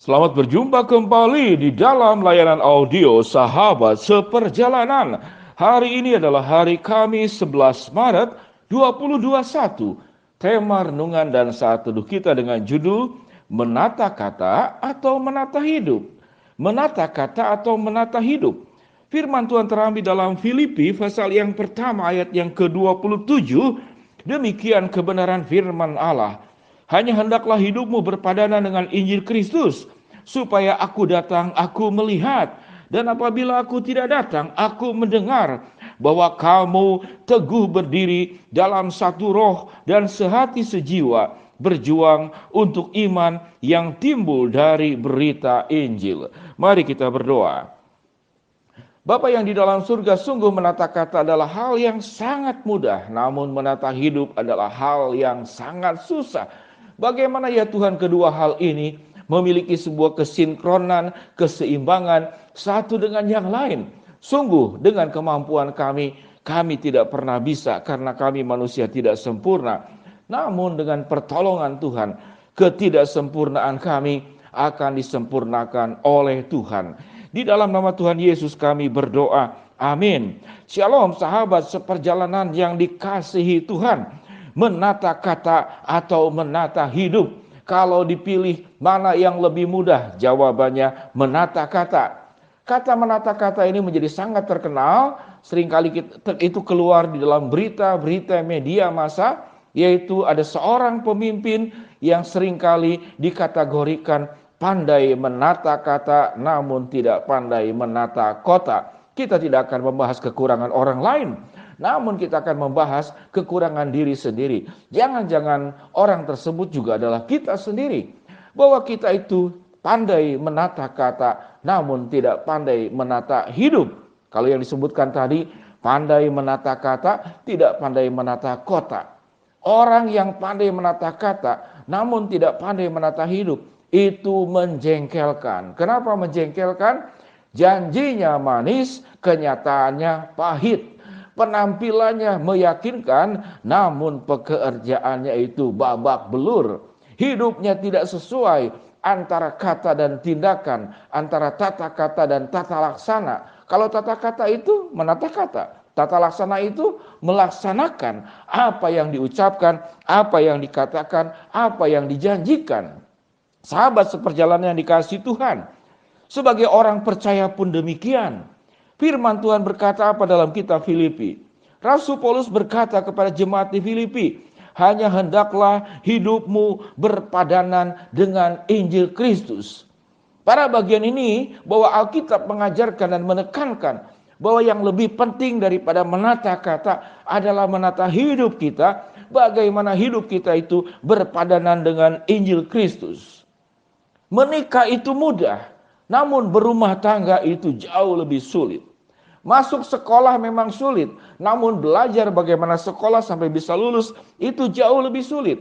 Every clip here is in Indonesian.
Selamat berjumpa kembali di dalam layanan audio Sahabat Seperjalanan. Hari ini adalah hari Kamis 11 Maret 2021. Tema renungan dan saat teduh kita dengan judul Menata Kata atau Menata Hidup. Menata kata atau menata hidup. Firman Tuhan terambil dalam Filipi pasal yang pertama ayat yang ke-27. Demikian kebenaran firman Allah. Hanya hendaklah hidupmu berpadanan dengan Injil Kristus, supaya aku datang, aku melihat. Dan apabila aku tidak datang, aku mendengar bahwa kamu teguh berdiri dalam satu roh dan sehati sejiwa, berjuang untuk iman yang timbul dari berita Injil. Mari kita berdoa. Bapa yang di dalam surga, sungguh menata kata adalah hal yang sangat mudah, namun menata hidup adalah hal yang sangat susah. Bagaimana ya Tuhan kedua hal ini memiliki sebuah kesinkronan, keseimbangan satu dengan yang lain. Sungguh dengan kemampuan kami tidak pernah bisa karena kami manusia tidak sempurna. Namun dengan pertolongan Tuhan, ketidaksempurnaan kami akan disempurnakan oleh Tuhan. Di dalam nama Tuhan Yesus kami berdoa. Amin. Shalom sahabat seperjalanan yang dikasihi Tuhan. Menata kata atau menata hidup. Kalau dipilih mana yang lebih mudah? Jawabannya menata kata. Kata menata kata ini menjadi sangat terkenal. Seringkali itu keluar di dalam berita-berita media massa. Yaitu ada seorang pemimpin yang seringkali dikategorikan pandai menata kata namun tidak pandai menata kota. Kita tidak akan membahas kekurangan orang lain, namun kita akan membahas kekurangan diri sendiri. Jangan-jangan orang tersebut juga adalah kita sendiri. Bahwa kita itu pandai menata kata namun tidak pandai menata hidup. Kalau yang disebutkan tadi, pandai menata kata, tidak pandai menata kota. Orang yang pandai menata kata namun tidak pandai menata hidup, itu menjengkelkan. Kenapa menjengkelkan? Janjinya manis, kenyataannya pahit. Penampilannya meyakinkan, namun pekerjaannya itu babak belur. Hidupnya tidak sesuai antara kata dan tindakan, antara tata kata dan tata laksana. Kalau tata kata itu menata kata, tata laksana itu melaksanakan apa yang diucapkan, apa yang dikatakan, apa yang dijanjikan. Sahabat seperjalanan yang dikasihi Tuhan, sebagai orang percaya pun demikian. Firman Tuhan berkata apa dalam kitab Filipi? Rasul Paulus berkata kepada jemaat di Filipi, hanya hendaklah hidupmu berpadanan dengan Injil Kristus. Pada bagian ini bahwa Alkitab mengajarkan dan menekankan bahwa yang lebih penting daripada menata kata adalah menata hidup kita. Bagaimana hidup kita itu berpadanan dengan Injil Kristus. Menikah itu mudah, namun berumah tangga itu jauh lebih sulit. Masuk sekolah memang sulit, namun belajar bagaimana sekolah sampai bisa lulus itu jauh lebih sulit.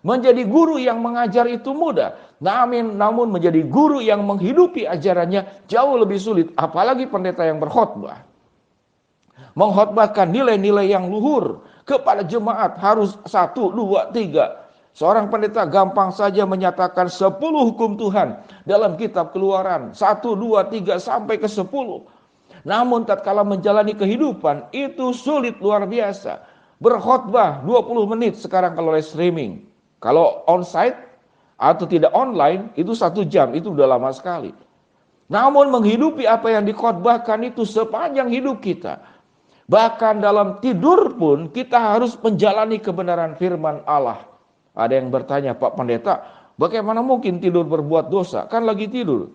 Menjadi guru yang mengajar itu mudah, namun menjadi guru yang menghidupi ajarannya jauh lebih sulit, apalagi pendeta yang berkhotbah. Mengkhotbahkan nilai-nilai yang luhur kepada jemaat harus 1, 2, 3. Seorang pendeta gampang saja menyatakan 10 hukum Tuhan dalam kitab Keluaran. 1, 2, 3 sampai ke 10. Namun tatkala menjalani kehidupan itu sulit luar biasa. Berkhotbah 20 menit sekarang kalau streaming. Kalau onsite atau tidak online itu 1 jam, itu udah lama sekali. Namun menghidupi apa yang dikhotbahkan itu sepanjang hidup kita. Bahkan dalam tidur pun kita harus menjalani kebenaran firman Allah. Ada yang bertanya, Pak Pendeta, bagaimana mungkin tidur berbuat dosa? Kan lagi tidur.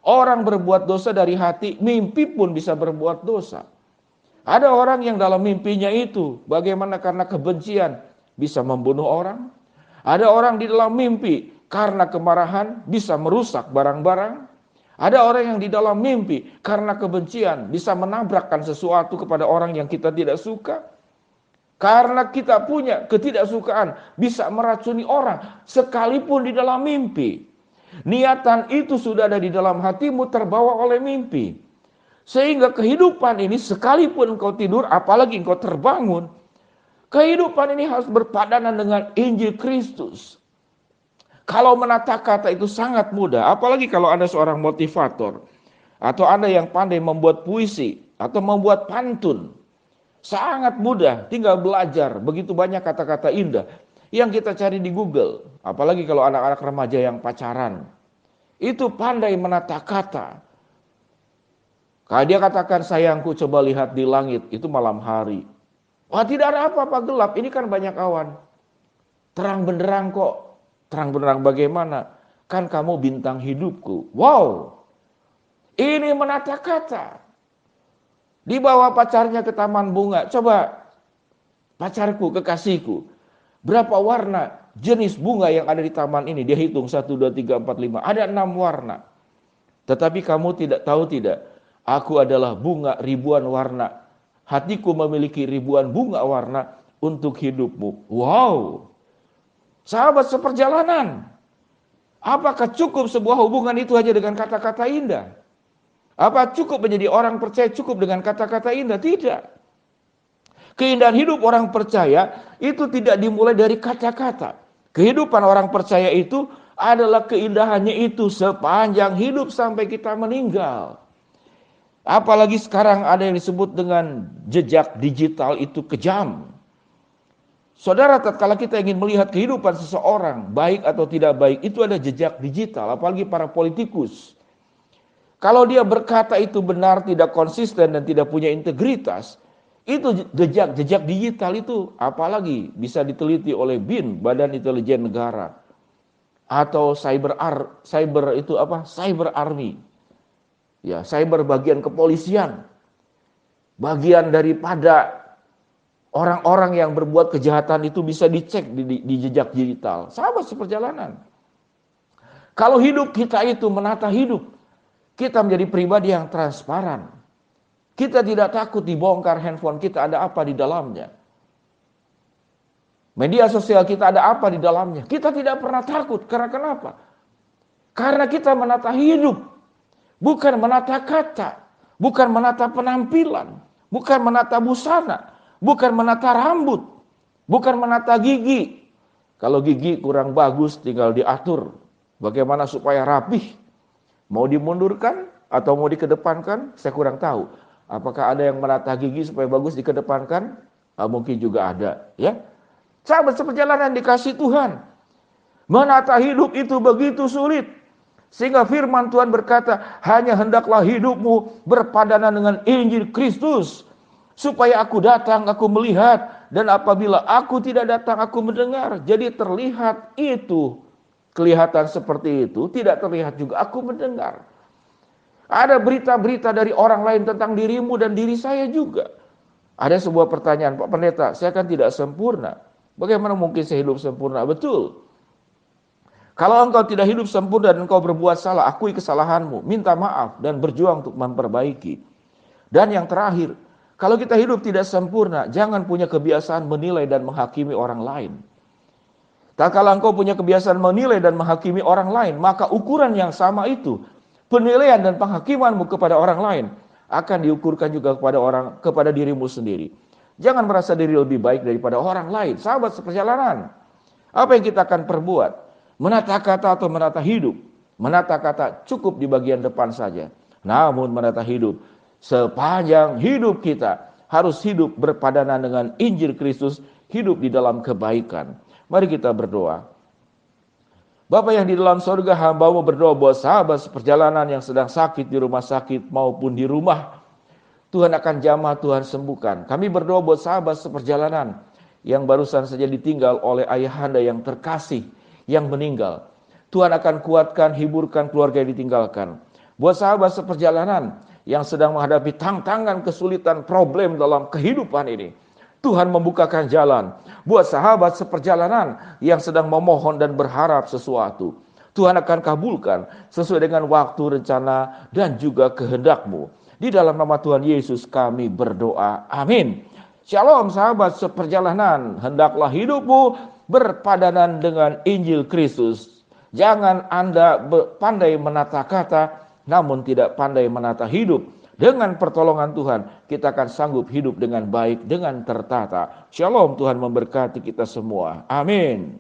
Orang berbuat dosa dari hati, mimpi pun bisa berbuat dosa. Ada orang yang dalam mimpinya itu, bagaimana karena kebencian bisa membunuh orang. Ada orang di dalam mimpi karena kemarahan bisa merusak barang-barang. Ada orang yang di dalam mimpi karena kebencian bisa menabrakkan sesuatu kepada orang yang kita tidak suka. Karena kita punya ketidaksukaan bisa meracuni orang sekalipun di dalam mimpi. Niatan itu sudah ada di dalam hatimu terbawa oleh mimpi. Sehingga kehidupan ini sekalipun engkau tidur apalagi engkau terbangun. Kehidupan ini harus berpadanan dengan Injil Kristus. Kalau menata kata itu sangat mudah, apalagi kalau Anda seorang motivator, atau Anda yang pandai membuat puisi, atau membuat pantun. Sangat mudah, tinggal belajar. Begitu banyak kata-kata indah yang kita cari di Google. Apalagi kalau anak-anak remaja yang pacaran. Itu pandai menata kata. Kalau dia katakan, sayangku coba lihat di langit, itu malam hari. Wah, tidak ada apa-apa, gelap, ini kan banyak awan. Terang benderang kok. Terang benderang bagaimana? Kan kamu bintang hidupku. Wow, ini menata kata. Dibawa pacarnya ke taman bunga. Coba, pacarku, kekasihku, berapa warna jenis bunga yang ada di taman ini? Dia hitung 1, 2, 3, 4, 5. Ada 6 warna. Tetapi kamu tidak tahu tidak? Aku adalah bunga ribuan warna. Hatiku memiliki ribuan bunga warna untuk hidupmu. Wow. Sahabat seperjalanan. Apakah cukup sebuah hubungan itu hanya dengan kata-kata indah? Apa cukup menjadi orang percaya cukup dengan kata-kata indah? Tidak. Keindahan hidup orang percaya itu tidak dimulai dari kata-kata. Kehidupan orang percaya itu adalah keindahannya itu sepanjang hidup sampai kita meninggal. Apalagi sekarang ada yang disebut dengan jejak digital itu kejam. Saudara, tatkala kita ingin melihat kehidupan seseorang, baik atau tidak baik, itu ada jejak digital, apalagi para politikus. Kalau dia berkata itu benar, tidak konsisten dan tidak punya integritas, itu jejak digital itu apalagi bisa diteliti oleh BIN, Badan Intelijen Negara, atau cyber army. Ya, cyber bagian kepolisian. Bagian daripada orang-orang yang berbuat kejahatan itu bisa dicek di jejak digital. Sahabat seperjalanan. Kalau hidup kita itu menata hidup, kita menjadi pribadi yang transparan. Kita tidak takut dibongkar handphone kita ada apa di dalamnya. Media sosial kita ada apa di dalamnya. Kita tidak pernah takut. Karena kenapa? Karena kita menata hidup. Bukan menata kata. Bukan menata penampilan. Bukan menata busana. Bukan menata rambut. Bukan menata gigi. Kalau gigi kurang bagus tinggal diatur. Bagaimana supaya rapih. Mau dimundurkan atau mau dikedepankan? Saya kurang tahu. Apakah ada yang menata gigi supaya bagus dikedepankan? Mungkin juga ada. Ya, sahabat seperjalanan dikasih Tuhan. Menata hidup itu begitu sulit. Sehingga firman Tuhan berkata, hanya hendaklah hidupmu berpadanan dengan Injil Kristus. Supaya aku datang, aku melihat. Dan apabila aku tidak datang, aku mendengar. Jadi terlihat itu. Kelihatan seperti itu. Tidak terlihat juga, aku mendengar. Ada berita-berita dari orang lain tentang dirimu dan diri saya juga. Ada sebuah pertanyaan, Pak Pendeta, saya kan tidak sempurna. Bagaimana mungkin saya hidup sempurna? Betul. Kalau engkau tidak hidup sempurna dan engkau berbuat salah, akui kesalahanmu. Minta maaf dan berjuang untuk memperbaiki. Dan yang terakhir, kalau kita hidup tidak sempurna, jangan punya kebiasaan menilai dan menghakimi orang lain. Tak kalau engkau punya kebiasaan menilai dan menghakimi orang lain, maka ukuran yang sama itu, penilaian dan penghakimanmu kepada orang lain, akan diukurkan juga kepada dirimu sendiri. Jangan merasa diri lebih baik daripada orang lain. Sahabat seperjalanan, apa yang kita akan perbuat? Menata kata atau menata hidup? Menata kata cukup di bagian depan saja. Namun menata hidup, sepanjang hidup kita harus hidup berpadanan dengan Injil Kristus, hidup di dalam kebaikan. Mari kita berdoa. Bapa yang di dalam surga, hamba-Mu berdoa buat sahabat seperjalanan yang sedang sakit di rumah sakit maupun di rumah. Tuhan akan jamah, Tuhan sembuhkan. Kami berdoa buat sahabat seperjalanan yang barusan saja ditinggal oleh ayahanda yang terkasih, yang meninggal. Tuhan akan kuatkan, hiburkan keluarga yang ditinggalkan. Buat sahabat seperjalanan yang sedang menghadapi tantangan, kesulitan, problem dalam kehidupan ini, Tuhan membukakan jalan. Buat sahabat seperjalanan yang sedang memohon dan berharap sesuatu, Tuhan akan kabulkan sesuai dengan waktu, rencana, dan juga kehendak-Mu. Di dalam nama Tuhan Yesus kami berdoa. Amin. Shalom sahabat seperjalanan. Hendaklah hidupmu berpadanan dengan Injil Kristus. Jangan Anda pandai menata kata, namun tidak pandai menata hidup. Dengan pertolongan Tuhan, kita akan sanggup hidup dengan baik, dengan tertata. Shalom, Tuhan memberkati kita semua. Amin.